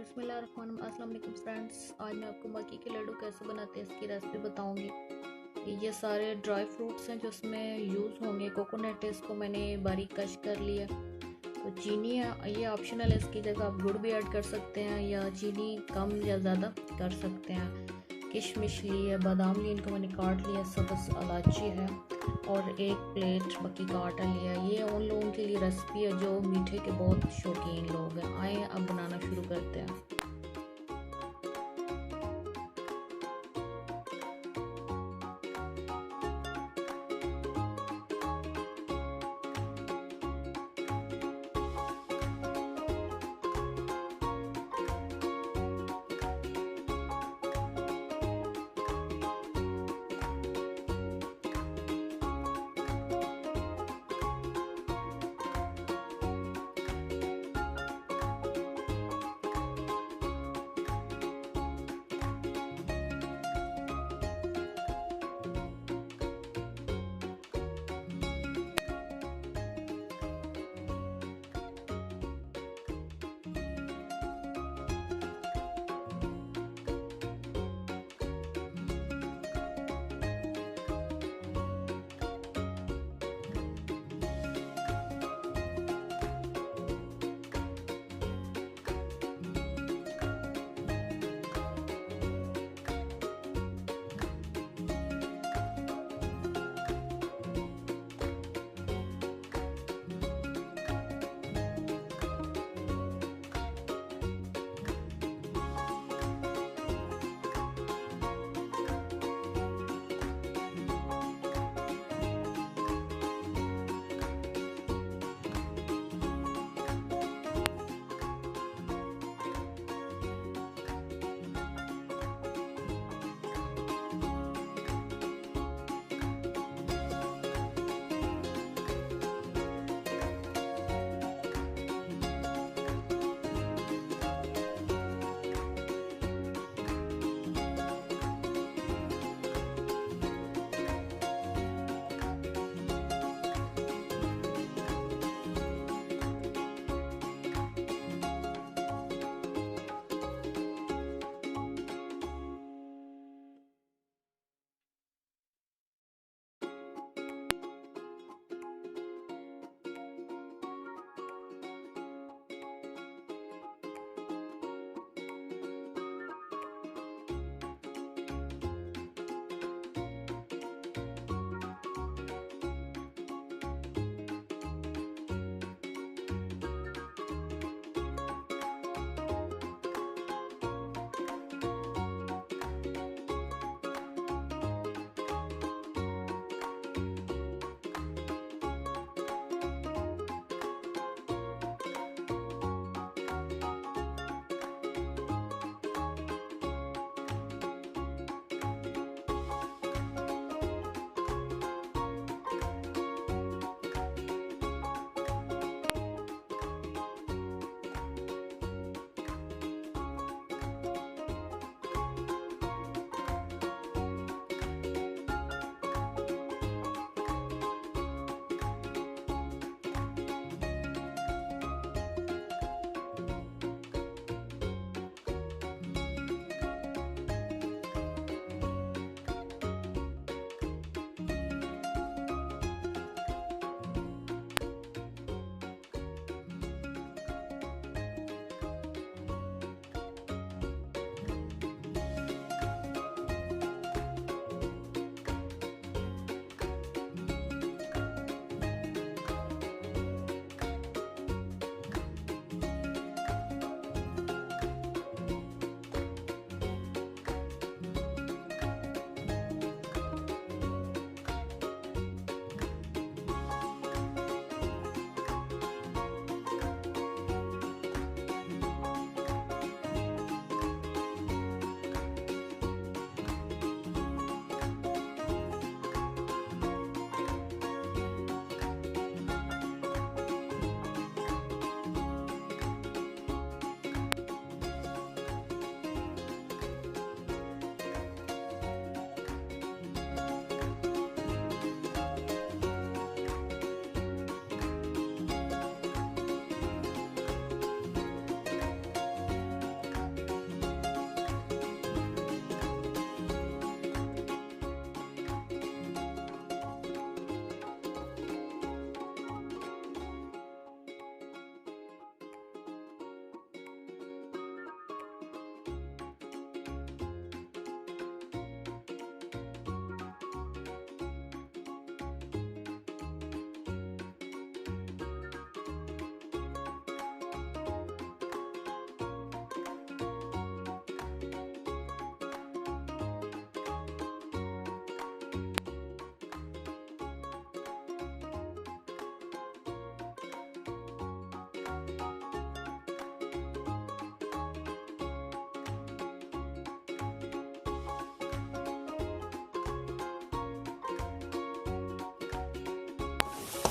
अस्सलाम वालेकुम फ्रेंड्स। आज मैं आपको मक्की के लड्डू कैसे बनाते हैं इसकी रेसिपी बताऊंगी। ये सारे ड्राई फ्रूट्स हैं जो इसमें यूज़ होंगे। कोकोनट है, इसको मैंने बारीक कश कर लिया। तो चीनी है, ये ऑप्शनल है, इसकी जगह आप गुड़ भी ऐड कर सकते हैं या चीनी कम या ज़्यादा कर सकते हैं। किशमिश ली है, बादाम ली, इनको मैंने काट लिया, सब्ज़ इलायची है और एक प्लेट मक्की का आटा लिया। ये उन लोगों के लिए रेसिपी है जो मीठे के बहुत शौकीन लोग हैं। आए अब बनाना शुरू करते हैं।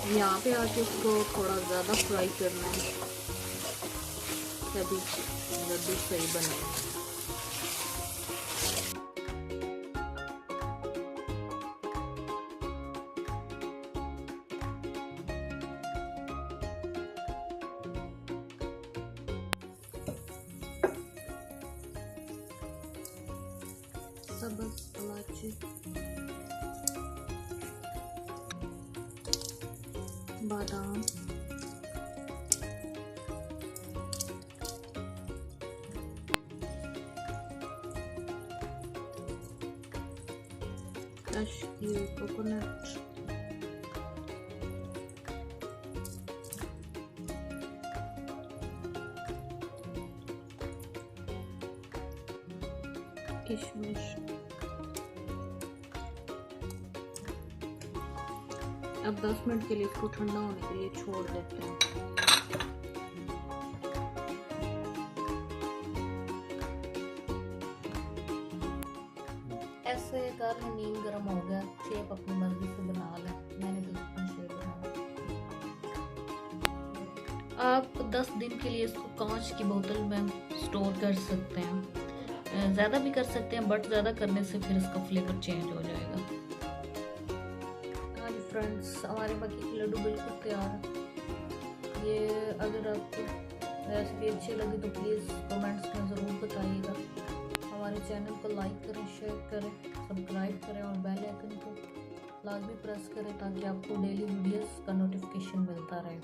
यहाँ पे आके उसको थोड़ा ज़्यादा फ्राई करना है तभी लड्डू सही बनेगा। सब्ज़ इलायची, बादाम, क्रश किए कोकोनट, किशमिश। अब 10 मिनट के लिए इसको ठंडा होने के लिए छोड़ देते हैं। ऐसे कर नीम गर्म हो गया, शेप अपनी मर्जी से बना लें। मैंने बिल्कुल शेप बनाया। आप 10 दिन के लिए इसको कांच की बोतल में स्टोर कर सकते हैं, ज़्यादा भी कर सकते हैं, बट ज़्यादा करने से फिर इसका फ्लेवर चेंज हो जाएगा। फ्रेंड्स, हमारे मक्की की लड्डू बिल्कुल तैयार है। ये अगर आपको रेसिपी अच्छी लगी तो प्लीज़ कमेंट्स में ज़रूर बताइएगा। हमारे चैनल को लाइक करें, शेयर करें, सब्सक्राइब करें और बेल आइकन को लाजमी प्रेस करें ताकि आपको डेली वीडियोस का नोटिफिकेशन मिलता रहे।